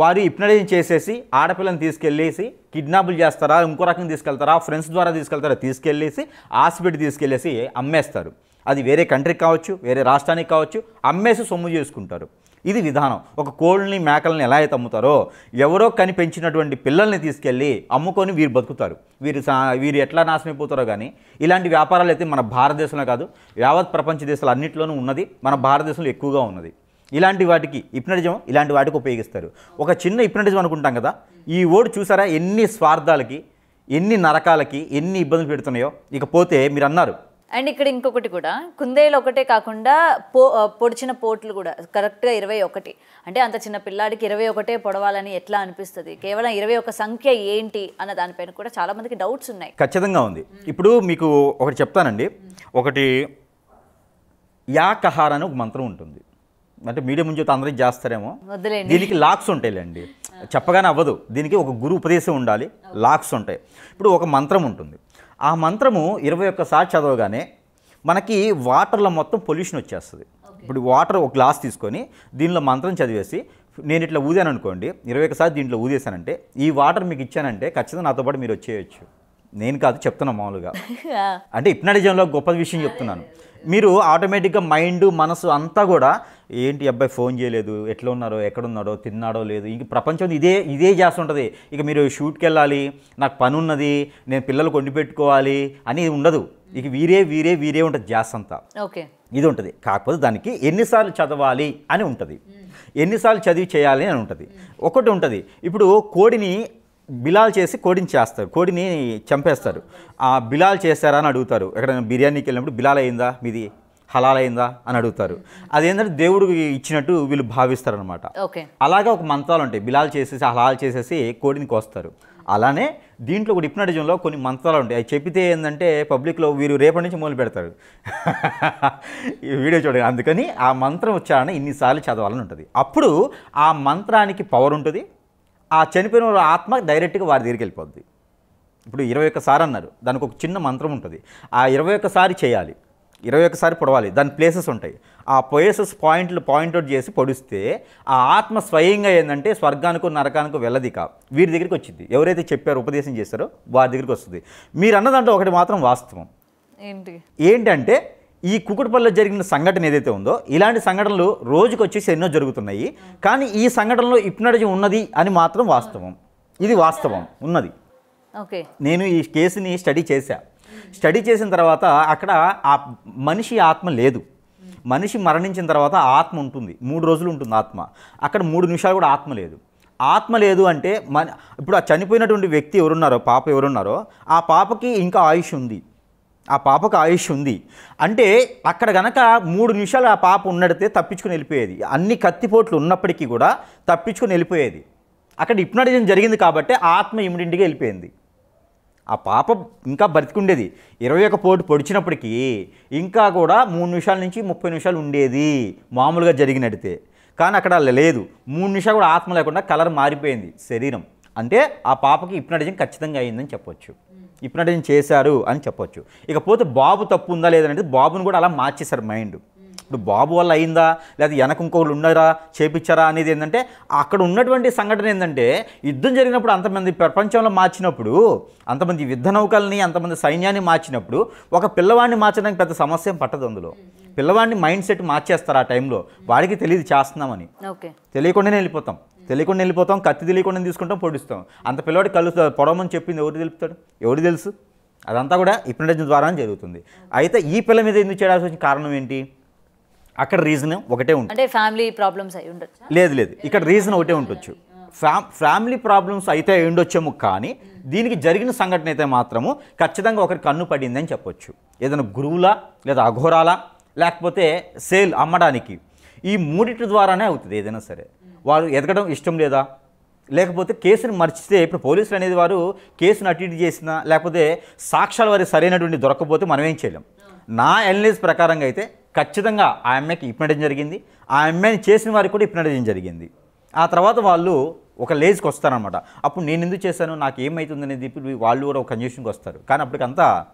వారు హిప్నటైజ్ చేసేసి ఆడపిల్లని తీసుకెళ్ళేసి కిడ్నాపులు చేస్తారా, ఇంకో రకంగా తీసుకెళ్తారా, ఫ్రెండ్స్ ద్వారా తీసుకెళ్తారా, తీసుకెళ్ళేసి హాస్పిటల్ తీసుకెళ్ళేసి అమ్మేస్తారు. అది వేరే కంట్రీకి కావచ్చు, వేరే రాష్ట్రానికి కావచ్చు, అమ్మేసి సొమ్ము చేసుకుంటారు. ఇది విధానం. ఒక కోళ్ళని మేకల్ని ఎలా అయితే అమ్ముతారో, ఎవరో కని పెంచినటువంటి పిల్లల్ని తీసుకెళ్ళి అమ్ముకొని వీరు బతుకుతారు. వీరు ఎట్లా నాశనం అయిపోతారో కానీ ఇలాంటి వ్యాపారాలు అయితే మన భారతదేశంలో కాదు, యావత్ ప్రపంచ దేశాలు అన్నింటిలోనూ ఉన్నది, మన భారతదేశంలో ఎక్కువగా ఉన్నది. ఇలాంటి వాటికి హిప్నటిజం ఇలాంటి వాటికి ఉపయోగిస్తారు. ఒక చిన్న హిప్నటిజం అనుకుంటాం కదా, ఈ ఓడి చూసారా ఎన్ని స్వార్థాలకి, ఎన్ని నరకాలకి, ఎన్ని ఇబ్బందులు పెడుతున్నాయో. ఇకపోతే మీరు అన్నారు. అండ్ ఇక్కడ ఇంకొకటి కూడా, కుందేలు ఒకటే కాకుండా పొడిచిన పోట్లు కూడా కరెక్ట్గా 21. అంటే అంత చిన్న పిల్లాడికి 21 పొడవాలని ఎట్లా అనిపిస్తుంది? కేవలం 21 సంఖ్య ఏంటి అన్న దానిపైన కూడా చాలా మందికి డౌట్స్ ఉన్నాయి. ఖచ్చితంగా ఉంది. ఇప్పుడు మీకు ఒకటి చెప్తానండి. ఒకటి యాకహార్ అని ఒక మంత్రం ఉంటుంది. అంటే మీడియం ముందు అందరికి చేస్తారేమో, దీనికి లాక్స్ ఉంటాయిలేండి, చెప్పగానే అవ్వదు. దీనికి ఒక గురు ఉపదేశం ఉండాలి, లాక్స్ ఉంటాయి. ఇప్పుడు ఒక మంత్రం ఉంటుంది. ఆ మంత్రము 21 సార్లు చదవగానే మనకి వాటర్లో మొత్తం పొల్యూషన్ వచ్చేస్తుంది. ఇప్పుడు వాటర్ ఒక గ్లాస్ తీసుకొని దీనిలో మంత్రం చదివేసి నేను ఇట్లా ఊదాను అనుకోండి, 21 సార్లు దీంట్లో ఊదేశానంటే ఈ వాటర్ మీకు ఇచ్చానంటే ఖచ్చితంగా నాతో పాటు మీరు వచ్చేయచ్చు. నేను కాదు చెప్తున్నా మామూలుగా. అంటే హిప్నటిజంలో గొప్ప విషయం చెప్తున్నాను. మీరు ఆటోమేటిక్గా మైండ్ మనసు అంతా కూడా ఏంటి అబ్బాయి ఫోన్ చేయలేదు, ఎట్లా ఉన్నారో, ఎక్కడున్నారో, తిన్నాడో లేదు, ఇంక ప్రపంచం ఇదే చేస్తుంటుంది. ఇక మీరు షూట్కి వెళ్ళాలి, నాకు పని ఉన్నది, నేను పిల్లలు కొండి పెట్టుకోవాలి అని ఉండదు. ఇక వీరే ఉంటుంది జాస్ అంతా. ఓకే, ఇది ఉంటుంది. కాకపోతే దానికి ఎన్నిసార్లు చదవాలి అని ఉంటుంది, ఎన్నిసార్లు చదివి చేయాలి అని ఉంటుంది. ఒకటి ఉంటుంది. ఇప్పుడు కోడిని బిలాల్ చేసి కోడిని చేస్తారు, కోడిని చంపేస్తారు. ఆ బిలాల్ చేస్తారా అని అడుగుతారు. ఎక్కడైనా బిర్యానీకి వెళ్ళినప్పుడు బిలాల్ అయిందా, మీది హలాల్ అయిందా అని అడుగుతారు. అదేంటంటే దేవుడు ఇచ్చినట్టు వీళ్ళు భావిస్తారనమాట. అలాగే ఒక మంత్రాలు ఉంటాయి, బిలాల్ చేసేసి హలాల్ చేసేసి కోడిని కోస్తారు. అలానే దీంట్లో కూడా హిప్నటిజంలో కొన్ని మంత్రాలు ఉంటాయి. అవి చెప్పితే ఏంటంటే పబ్లిక్లో వీరు రేపటి నుంచి మొదలు పెడతారు ఈ వీడియో చూడండి. అందుకని ఆ మంత్రం ఉచ్చారణ ఇన్నిసార్లు చదవాలని ఉంటుంది. అప్పుడు ఆ మంత్రానికి పవర్ ఉంటుంది. ఆ చనిపోయిన ఆత్మ డైరెక్ట్గా వారి దగ్గరికి వెళ్ళిపోద్ది. ఇప్పుడు 21 సార్లు అన్నారు, దానికి ఒక చిన్న మంత్రం ఉంటుంది. ఆ 21 సారి చేయాలి, 21 సారి పొడవాలి. దాని ప్లేసెస్ ఉంటాయి. ఆ ప్లేసెస్ పాయింట్అవుట్ చేసి పొడిస్తే ఆ ఆత్మ స్వయంగా ఏంటంటే స్వర్గానికో నరకానికో వెళ్ళదిక వీరి దగ్గరికి వచ్చింది. ఎవరైతే చెప్పారో ఉపదేశం చేస్తారో వారి దగ్గరికి వస్తుంది. మీరు అన్న దాంట్లో ఒకటి మాత్రం వాస్తవం ఏంటంటే ఈ కుకుట్పల్లిలో జరిగిన సంఘటన ఏదైతే ఉందో, ఇలాంటి సంఘటనలు రోజుకి వచ్చేసి ఎన్నో జరుగుతున్నాయి. కానీ ఈ సంఘటనలో హిప్నటిజం ఉన్నది అని మాత్రం వాస్తవం. ఇది వాస్తవం ఉన్నది. నేను ఈ కేసుని స్టడీ చేసిన తర్వాత అక్కడ ఆ మనిషి ఆత్మ లేదు. మనిషి మరణించిన తర్వాత ఆత్మ ఉంటుంది, 3 రోజులు ఉంటుంది ఆత్మ. అక్కడ 3 నిమిషాలు కూడా ఆత్మ లేదు అంటే ఇప్పుడు ఆ చనిపోయినటువంటి వ్యక్తి ఎవరున్నారో, పాప ఎవరున్నారో, ఆ పాపకి ఇంకా ఆయుష్ ఉంది. అంటే అక్కడ గనక 3 నిమిషాలు ఆ పాప ఉన్నడితే తప్పించుకుని వెళ్ళిపోయేది. అన్ని కత్తిపోట్లు ఉన్నప్పటికీ కూడా తప్పించుకుని వెళ్ళిపోయేది. అక్కడ హిప్నటిజం జరిగింది కాబట్టి ఆత్మ ఇమిడింటిగా వెళ్ళిపోయింది. ఆ పాప ఇంకా బ్రతికుండేది. 21 పోటు పొడిచినప్పటికీ ఇంకా కూడా 3 నిమిషాల నుంచి 30 నిమిషాలు ఉండేది మామూలుగా జరిగినడితే. కానీ అక్కడ లేదు. 3 నిమిషాలు కూడా ఆత్మ లేకుండా కలర్ మారిపోయింది శరీరం. అంటే ఆ పాపకి హిప్నటిజం ఖచ్చితంగా అయిందని చెప్పొచ్చు, హిప్నటిజం చేశారు అని చెప్పొచ్చు. ఇకపోతే బాబు తప్పు ఉందా లేదనేది బాబుని కూడా అలా మార్చేశారు మైండ్. ఇప్పుడు బాబు వల్ల అయిందా లేదా వెనక ఇంకొకరు ఉన్నారా చేపించారా అనేది ఏంటంటే అక్కడ ఉన్నటువంటి సంఘటన ఏంటంటే యుద్ధం జరిగినప్పుడు అంతమంది ప్రపంచంలో మార్చినప్పుడు, అంతమంది యుద్ధ నౌకల్ని, అంతమంది సైన్యాన్ని మార్చినప్పుడు ఒక పిల్లవాడిని మార్చడానికి పెద్ద సమస్య ఏం పట్టదు. అందులో పిల్లవాడిని మైండ్ సెట్ మార్చేస్తారు. ఆ టైంలో వాడికి తెలియదు చేస్తున్నామని, తెలియకుండానే వెళ్ళిపోతాం, కత్తి తెలియకుండా తీసుకుంటాం, పొడిస్తాం. అంత పిల్లవాడి కళ్ళు పొడవమని చెప్పింది ఎవరు తెలుసు? అదంతా కూడా హిప్నటిజం ద్వారానే జరుగుతుంది. అయితే ఈ పిల్ల మీద ఎందుకు చేయాల్సి వచ్చిన కారణం ఏంటి? అక్కడ రీజన్ ఒకటే ఉంటుంది. అంటే ఫ్యామిలీ ప్రాబ్లమ్స్ అయి ఉండొచ్చు. లేదు, ఇక్కడ రీజన్ ఒకటే ఉండొచ్చు. ఫ్యామిలీ ప్రాబ్లమ్స్ అయితే ఉండొచ్చేమో, కానీ దీనికి జరిగిన సంఘటన అయితే మాత్రము ఖచ్చితంగా ఒకరి కన్ను పడిందని చెప్పొచ్చు. ఏదైనా గురువులా లేదా అఘోరాలా లేకపోతే సేల్ అమ్మడానికి, ఈ 3 ద్వారానే అవుతుంది ఏదైనా సరే. వారు ఎదగడం ఇష్టం లేదా, లేకపోతే కేసుని మర్చితే, ఇప్పుడు పోలీసులు అనేది వారు కేసును అటు ఇటు చేసినా లేకపోతే సాక్ష్యాలు వారికి సరైనటువంటి దొరకకపోతే మనం ఏం చేయలేం. నా ఎనలైజ్ ప్రకారంగా అయితే ఖచ్చితంగా ఆ అమ్మాయికి హిప్నటిజం జరిగింది, ఆ అమ్మాయిని చేసిన వారికి కూడా హిప్నటిజం జరిగింది. ఆ తర్వాత వాళ్ళు ఒక లేజ్కి వస్తారనమాట. అప్పుడు నేను ఎందుకు చేశాను, నాకు ఏమవుతుంది అనేది ఇప్పుడు వాళ్ళు కూడా ఒక కన్ఫ్యూషన్కి వస్తారు. కానీ అప్పటికంతా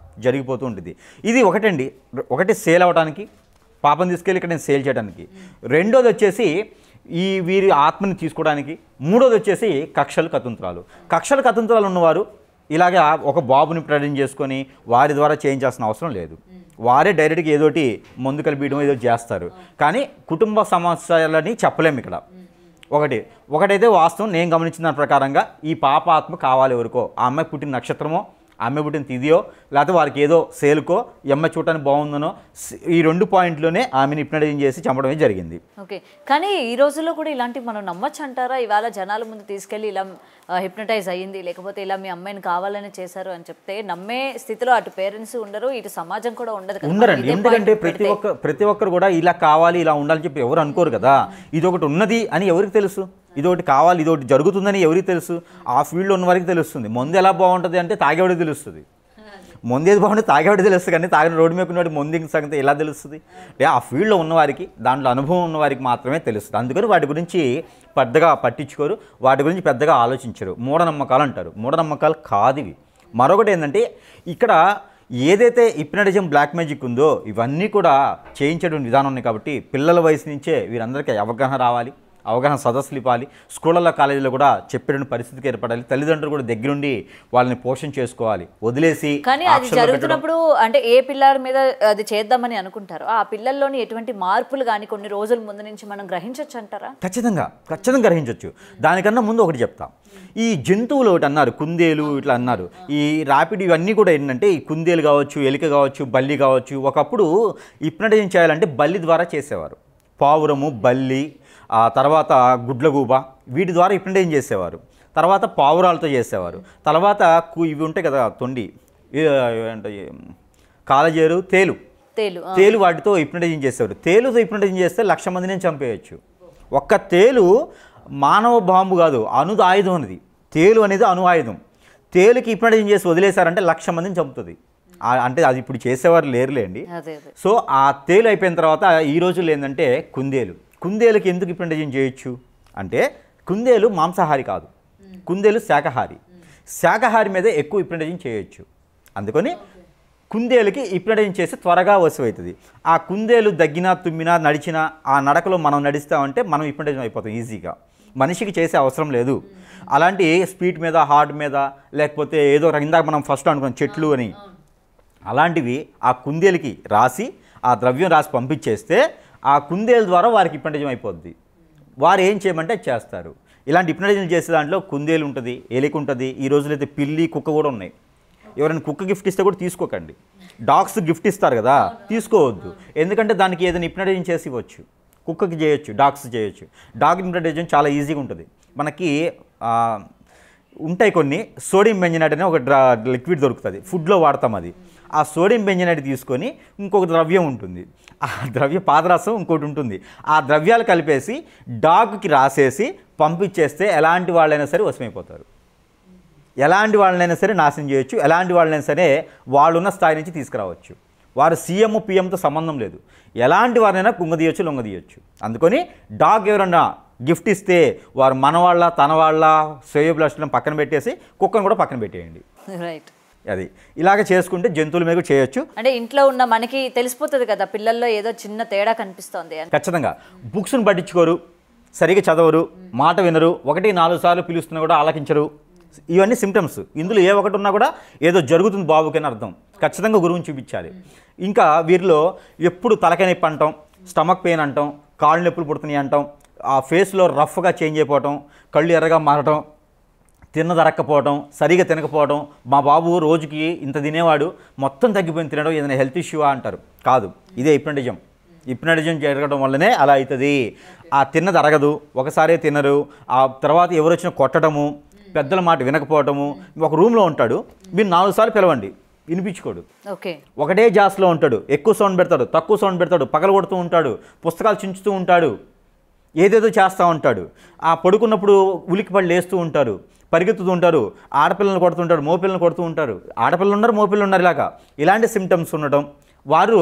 జరిగిపోతూ ఉంటుంది. ఇది ఒకటి సేల్ అవ్వడానికి, పాపం తీసుకెళ్ళి ఇక్కడ నేను సేల్ చేయడానికి. రెండోది వచ్చేసి వీరి ఆత్మని తీసుకోవడానికి. మూడోది వచ్చేసి కక్షలు కతంత్రాలు ఉన్నవారు ఇలాగా ఒక బాబుని ప్రజెంట్ చేసుకొని వారి ద్వారా చేయించాల్సిన అవసరం లేదు. వారే డైరెక్ట్గా ఏదోటి మందు కలిపియడం ఏదో చేస్తారు. కానీ కుటుంబ సమస్యలని చెప్పలేము ఇక్కడ. ఒకటైతే వాస్తవం, నేను గమనించిన దాని ప్రకారంగా ఈ పాప ఆత్మ కావాలి ఎవరికో, ఆ అమ్మాయి పుట్టిన నక్షత్రమో, ఆ అమ్మాయి పుట్టిన తిథియో, లేకపోతే వారికి ఏదో సేలుకో, ఈ అమ్మాయి చూడటానికి బాగుందనో, ఈ 2 పాయింట్లోనే ఆమెను హిప్నటైజ్ చేసి చంపడమే జరిగింది. ఓకే, కానీ ఈ రోజుల్లో కూడా ఇలాంటివి మనం నమ్మచ్చు అంటారా? ఇవాళ జనాల ముందు తీసుకెళ్ళి ఇలా హిప్నటైజ్ అయ్యింది, లేకపోతే ఇలా మీ అమ్మాయిని కావాలని చేశారు అని చెప్తే నమ్మే స్థితిలో అటు పేరెంట్స్ ఉండరు, ఇటు సమాజం కూడా ఉండరండి. ఎందుకంటే ప్రతి ఒక్కరు కూడా ఇలా కావాలి, ఇలా ఉండాలని చెప్పి ఎవరు అనుకోరు కదా. ఇదొకటి ఉన్నది అని ఎవరికి తెలుసు? ఇదొకటి కావాలి, ఇదొకటి జరుగుతుందని ఎవరికి తెలుసు? ఆ ఫీల్డ్లో ఉన్న వారికి తెలుస్తుంది. మందు ఎలా బాగుంటుంది అంటే తాగేవాడికి తెలుస్తుంది. మందు ఏది బాగుంటే తాగేవాడికి తెలుస్తుంది, కానీ తాగిన రోడ్డు మీద ఉన్నవాడికి మందు సంగతి ఎలా తెలుస్తుంది? అంటే ఆ ఫీల్డ్లో ఉన్నవారికి, దాంట్లో అనుభవం ఉన్నవారికి మాత్రమే తెలుస్తుంది. అందుకని వాటి గురించి పెద్దగా పట్టించుకోరు, వాటి గురించి పెద్దగా ఆలోచించరు. మూఢనమ్మకాలు అంటారు. మూఢనమ్మకాలు కాదు ఇవి. మరొకటి ఏంటంటే ఇక్కడ ఏదైతే హిప్నటిజం, బ్లాక్ మ్యాజిక్ ఉందో ఇవన్నీ కూడా చేయించడం విధానం ఉన్నాయి. కాబట్టి పిల్లల వయసు నుంచే వీరందరికీ అవగాహన రావాలి, అవగాహన సదస్సులు ఇవ్వాలి, స్కూళ్ళలో కాలేజీలో కూడా చెప్పేటువంటి పరిస్థితికి ఏర్పడాలి. తల్లిదండ్రులు కూడా దగ్గరుండి వాళ్ళని పోషణ చేసుకోవాలి, వదిలేసి. కానీ అది జరుగుతున్నప్పుడు అంటే ఏ పిల్లాడి మీద అది చేద్దామని అనుకుంటారో ఆ పిల్లల్లోని ఎటువంటి మార్పులు కానీ కొన్ని రోజుల ముందు నుంచి మనం గ్రహించవచ్చు అంటారా? ఖచ్చితంగా గ్రహించవచ్చు. దానికన్నా ముందు ఒకటి చెప్తాం. ఈ జంతువులు ఒకటి అన్నారు, కుందేలు ఇట్లా అన్నారు. ఈ ర్యాపిడ్ ఇవన్నీ కూడా ఏంటంటే ఈ కుందేలు కావచ్చు, ఎలిక కావచ్చు, బల్లి కావచ్చు. ఒకప్పుడు హిప్నటైజ్ చేయాలంటే బల్లి ద్వారా చేసేవారు. పావురము, బల్లి, ఆ తర్వాత గుడ్లగూబ, వీటి ద్వారా హిప్నటైజ్ చేసేవారు. తర్వాత పావురాలతో చేసేవారు. తర్వాత ఇవి ఉంటాయి కదా తొండి, అంటే కాలజేరు, తేలు వాటితో హిప్నటైజ్ చేసేవారు. తేలుతో హిప్నటైజ్ చేస్తే 1,00,000 మందిని చంపేయచ్చు. ఒక్క తేలు మానవ బాంబు కాదు, ఆయుధం అనేది. తేలు అనేది ఆయుధం. తేలుకి హిప్నటైజ్ చేసి వదిలేశారంటే 1,00,000 మందిని చంపుతుంది. అంటే అది ఇప్పుడు చేసేవారు లేరులేండి. సో ఆ తేలు అయిపోయిన తర్వాత ఈ రోజుల్లో ఏంటంటే కుందేలుకి ఎందుకు హిప్నటైజ్ చేయొచ్చు అంటే కుందేలు మాంసాహారి కాదు, కుందేలు శాకాహారి మీద ఎక్కువ హిప్నటైజ్ చేయొచ్చు. అందుకని కుందేలుకి హిప్నటైజ్ చేసి త్వరగా వశమవుతుంది. ఆ కుందేలు దగ్గినా, తుమ్మినా, నడిచినా ఆ నడకలో మనం నడుస్తామంటే మనం హిప్నటైజ్ అయిపోతాం ఈజీగా. మనిషికి చేసే అవసరం లేదు. అలాంటి స్పీడ్ మీద, హార్ట్ మీద, లేకపోతే ఏదో ఇందాక మనం ఫస్ట్ అనుకున్నాం చెట్లు అని, అలాంటివి ఆ కుందేలుకి రాసి ఆ ద్రవ్యం రాసి పంపించేస్తే ఆ కుందేలు ద్వారా వారికి హిప్నటైజ్ అయిపోద్ది. వారు ఏం చేయమంటే చేస్తారు. ఇలాంటి హిప్నటైజ్ చేసే దాంట్లో కుందేలు ఉంటుంది, ఎలిక ఉంటుంది. ఈ రోజుల్లో అయితే పిల్లి, కుక్క కూడా ఉన్నాయి. ఎవరైనా కుక్క గిఫ్ట్ ఇస్తే కూడా తీసుకోకండి. డాగ్స్ గిఫ్ట్ ఇస్తారు కదా, తీసుకోవద్దు. ఎందుకంటే దానికి ఏదైనా హిప్నటైజ్ చేసి ఇవ్వచ్చు. కుక్కకి చేయొచ్చు, డాగ్స్ చేయొచ్చు. డాగ్ హిప్నటైజ్ చాలా ఈజీగా ఉంటుంది. మనకి ఉంటాయి కొన్ని సోడియం బెంజనైట్ అనే ఒక లిక్విడ్ దొరుకుతుంది, ఫుడ్లో వాడతాం అది. ఆ సోడియం బెంజనైట్ తీసుకొని ఇంకొక ద్రవ్యం ఉంటుంది, ఆ పాదరసం ఇంకోటి ఉంటుంది. ఆ ద్రవ్యాలు కలిపేసి డాగ్కి రాసేసి పంపించేస్తే ఎలాంటి వాళ్ళైనా సరే వశమైపోతారు. ఎలాంటి వాళ్ళనైనా సరే నాశనం చేయొచ్చు, ఎలాంటి వాళ్ళైనా సరే వాళ్ళున్న స్థాయి నుంచి తీసుకురావచ్చు. వారు సీఎం, పిఎంతో సంబంధం లేదు. ఎలాంటి వారినైనా కుంగదీయొచ్చు, లొంగదీయొచ్చు. అందుకని డాగ్ ఎవరన్నా గిఫ్ట్ ఇస్తే వారు మన వాళ్ళ, తన వాళ్ళ, శ్రేయోభిలాషులను పక్కన పెట్టేసి కుక్కను కూడా పక్కన పెట్టేయండి. రైట్. అది ఇలాగ చేసుకుంటే జంతువుల మీద చేయొచ్చు. అంటే ఇంట్లో ఉన్న మనకి తెలిసిపోతుంది కదా పిల్లల్లో ఏదో చిన్న తేడా కనిపిస్తోంది. ఖచ్చితంగా బుక్స్ని పట్టించుకోరు, సరిగా చదవరు, మాట వినరు, 1-4 సార్లు పిలుస్తున్నా కూడా ఆలకించరు. ఇవన్నీ సిమ్టమ్స్. ఇందులో ఏ ఒకటి ఉన్నా కూడా ఏదో జరుగుతుంది బాబుకి అని అర్థం. ఖచ్చితంగా గురువుని చూపించాలి. ఇంకా వీరిలో ఎప్పుడు తలకాయ నొప్పి అంటాం, స్టమక్ పెయిన్ అంటాం, కాళ్ళు నొప్పులు పుడుతున్నాయి అంటాం, ఆ ఫేస్లో రఫ్గా చేంజ్ అయిపోవటం, కళ్ళు ఎర్రగా మారటం, తినదరక్కపోవడం, సరిగా తినకపోవడం. మా బాబు రోజుకి ఇంత తినేవాడు మొత్తం తగ్గిపోయింది తినడం, ఏదైనా హెల్త్ ఇష్యూ అంటారు. కాదు, ఇదే హిప్నటిజం జరగడం వల్లనే అలా అవుతుంది. ఆ తిన్నది అరగదు, ఒకసారే తినరు. ఆ తర్వాత ఎవరు వచ్చినా కొట్టడము, పెద్దల మాట వినకపోవటము. ఒక రూమ్లో ఉంటాడు, మీరు 4 సార్లు పిలవండి, వినిపించుకోడు. ఒకటే జాస్లో ఉంటాడు, ఎక్కువ సౌండ్ పెడతాడు, తక్కువ సౌండ్ పెడతాడు, పగల కొడుతూ ఉంటాడు, పుస్తకాలు చించుతూ ఉంటాడు, ఏదేదో చేస్తూ ఉంటాడు. ఆ పడుకున్నప్పుడు ఉలికిపడి లేస్తూ ఉంటారు, పరిగెత్తుతూ ఉంటారు, ఆడపిల్లలను కొడుతుంటారు, మోపిల్లలను కొడుతూ ఉంటారు. ఆడపిల్లలు ఉన్నారు, మోపిల్లలు ఉన్నారు. ఇలాంటి సిమ్టమ్స్ ఉండటం, వారు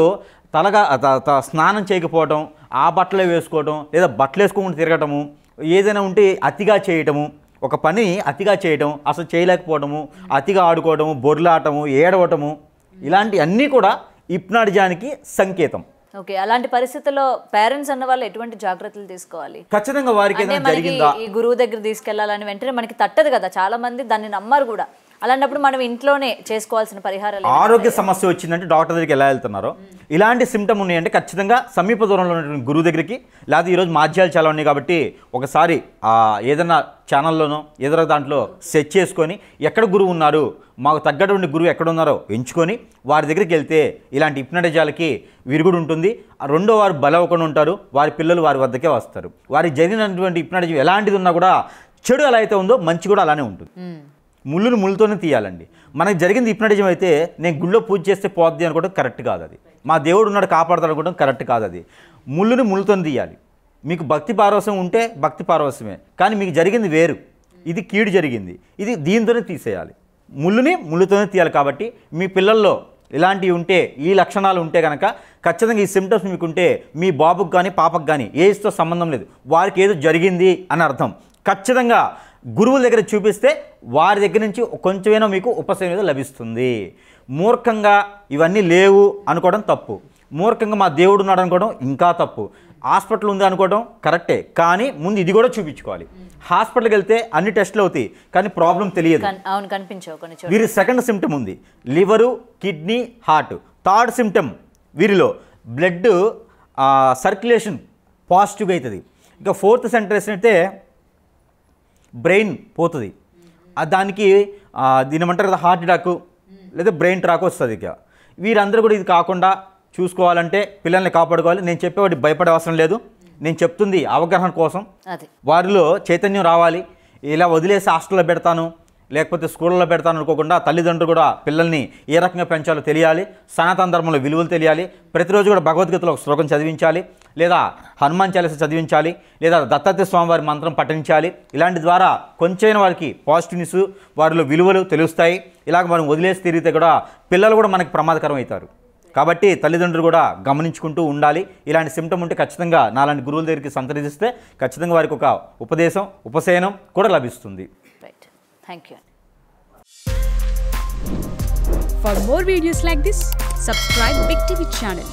స్నానం చేయకపోవటం, ఆ బట్టలే వేసుకోవటం, లేదా బట్టలు వేసుకోకుండా తిరగటము, ఏదైనా ఉంటే అతిగా చేయటము, ఒక పని అతిగా చేయటం, అసలు చేయలేకపోవడము, అతిగా ఆడుకోవడము, బొర్లాటము, ఏడవటము, ఇలాంటి అన్నీ కూడా హిప్నాటిజానికి సంకేతం. ఓకే, అలాంటి పరిస్థితుల్లో పేరెంట్స్ అన్న వాళ్ళు ఎటువంటి జాగ్రత్తలు తీసుకోవాలి? ఖచ్చితంగా వారికి అంటే ఏదైనా మనకి జరిగిందా ఈ గురువు దగ్గర తీసుకెళ్లాలని వెంటనే మనకి తట్టదు కదా, చాలా మంది దాన్ని నమ్మరు కూడా. అలాంటప్పుడు మనం ఇంట్లోనే చేసుకోవాల్సిన పరిహారాలు ఆరోగ్య సమస్య వచ్చిందంటే డాక్టర్ దగ్గరికి ఎలా వెళ్తున్నారో ఇలాంటి సిమ్టమ్ ఉన్నాయంటే ఖచ్చితంగా సమీప దూరంలో ఉన్నటువంటి గురువు దగ్గరికి, లేదా ఈరోజు మాధ్యాలు చాలా ఉన్నాయి కాబట్టి ఒకసారి ఏదైనా ఛానల్లోనో ఏదో దాంట్లో సెర్చ్ చేసుకొని ఎక్కడ గురువు ఉన్నారు, మాకు తగ్గటువంటి గురువు ఎక్కడ ఉన్నారో ఎంచుకొని వారి దగ్గరికి వెళ్తే ఇలాంటి హిప్నటిజాలకి విరుగుడు ఉంటుంది. రెండో వారు బలవకుండా ఉంటారు, వారి పిల్లలు వారి వద్దకే వస్తారు. వారికి జరిగినటువంటి హిప్నటిజం ఎలాంటిది ఉన్నా కూడా చెడు ఎలా అయితే ఉందో మంచి కూడా అలానే ఉంటుంది. ముళ్ళును ముళ్ళుతోనే తీయాలండి. మనకు జరిగింది హిప్నటిజం అయితే నేను గుళ్ళో పూజ చేస్తే పోద్ది అనుకోవడం కరెక్ట్ కాదు. అది మా దేవుడు ఉన్నాడు కాపాడతాడు అనుకోవడం కరెక్ట్ కాదు. అది ముళ్ళుని ముళ్ళుతోనే తీయాలి. మీకు భక్తి పారవశ్యం ఉంటే భక్తి పారవశ్యమే, కానీ మీకు జరిగింది వేరు, ఇది కీడు జరిగింది, ఇది దీంతోనే తీసేయాలి. ముళ్ళుని ముళ్ళుతోనే తీయాలి. కాబట్టి మీ పిల్లల్లో ఇలాంటివి ఉంటే, ఈ లక్షణాలు ఉంటే కనుక ఖచ్చితంగా ఈ సిమ్టమ్స్ మీకుంటే మీ బాబుకి కానీ పాపకు కానీ ఏజ్తో సంబంధం లేదు, వారికి ఏదో జరిగింది అని అర్థం. ఖచ్చితంగా గురువుల దగ్గర చూపిస్తే వారి దగ్గర నుంచి కొంచెమైనా మీకు ఉపశమనం లభిస్తుంది. మూర్ఖంగా ఇవన్నీ లేవు అనుకోవడం తప్పు, మూర్ఖంగా మా దేవుడు ఉన్నాడు అనుకోవడం ఇంకా తప్పు. హాస్పిటల్ ఉంది అనుకోవడం కరెక్టే, కానీ ముందు ఇది కూడా చూపించుకోవాలి. హాస్పిటల్కి వెళ్తే అన్ని టెస్టులు అవుతాయి కానీ ప్రాబ్లం తెలియదు. వీరి సెకండ్ సిమ్టమ్ ఉంది, liver, kidney, heart. Third symptom వీరిలో బ్లడ్ సర్క్యులేషన్ పాజిటివ్గా అవుతుంది. ఇంకా ఫోర్త్ సెంటర్స్ అయితే బ్రెయిన్ పోతుంది. దానికి దీని ఏమంటారు కదా, హార్ట్ అటాక్ లేదా బ్రెయిన్ ట్రాక్ వస్తుంది. ఇక వీరందరూ కూడా ఇది కాకుండా చూసుకోవాలంటే పిల్లల్ని కాపాడుకోవాలి. నేను చెప్పేవాటి భయపడే అవసరం లేదు, నేను చెప్తుంది అవగాహన కోసం. వారిలో చైతన్యం రావాలి. ఇలా వదిలేసి హాస్టల్లో పెడతాను లేకపోతే స్కూళ్ళలో పెడతాను అనుకోకుండా తల్లిదండ్రులు కూడా పిల్లల్ని ఏ రకంగా పెంచాలో తెలియాలి. సనాతన ధర్మంలో విలువలు తెలియాలి. ప్రతిరోజు కూడా భగవద్గీతలో ఒక శ్లోకం చదివించాలి, లేదా హనుమాన్ చాలీస చదివించాలి, లేదా దత్తాత్రేయ స్వామివారి మంత్రం పఠించాలి. ఇలాంటి ద్వారా కొంచెం వారికి పాజిటివ్నెస్, వారిలో విలువలు తెలుస్తాయి. ఇలాగ మనం వదిలేసి తిరిగితే కూడా పిల్లలు కూడా మనకి ప్రమాదకరం అవుతారు. కాబట్టి తల్లిదండ్రులు కూడా గమనించుకుంటూ ఉండాలి. ఇలాంటి సిమ్టమ్ ఉంటే ఖచ్చితంగా నాలాంటి గురువుల దగ్గరికి సంప్రదిస్తే ఖచ్చితంగా వారికి ఒక ఉపశమనం కూడా లభిస్తుంది. Thank you. For more videos like this, subscribe Big TV channel.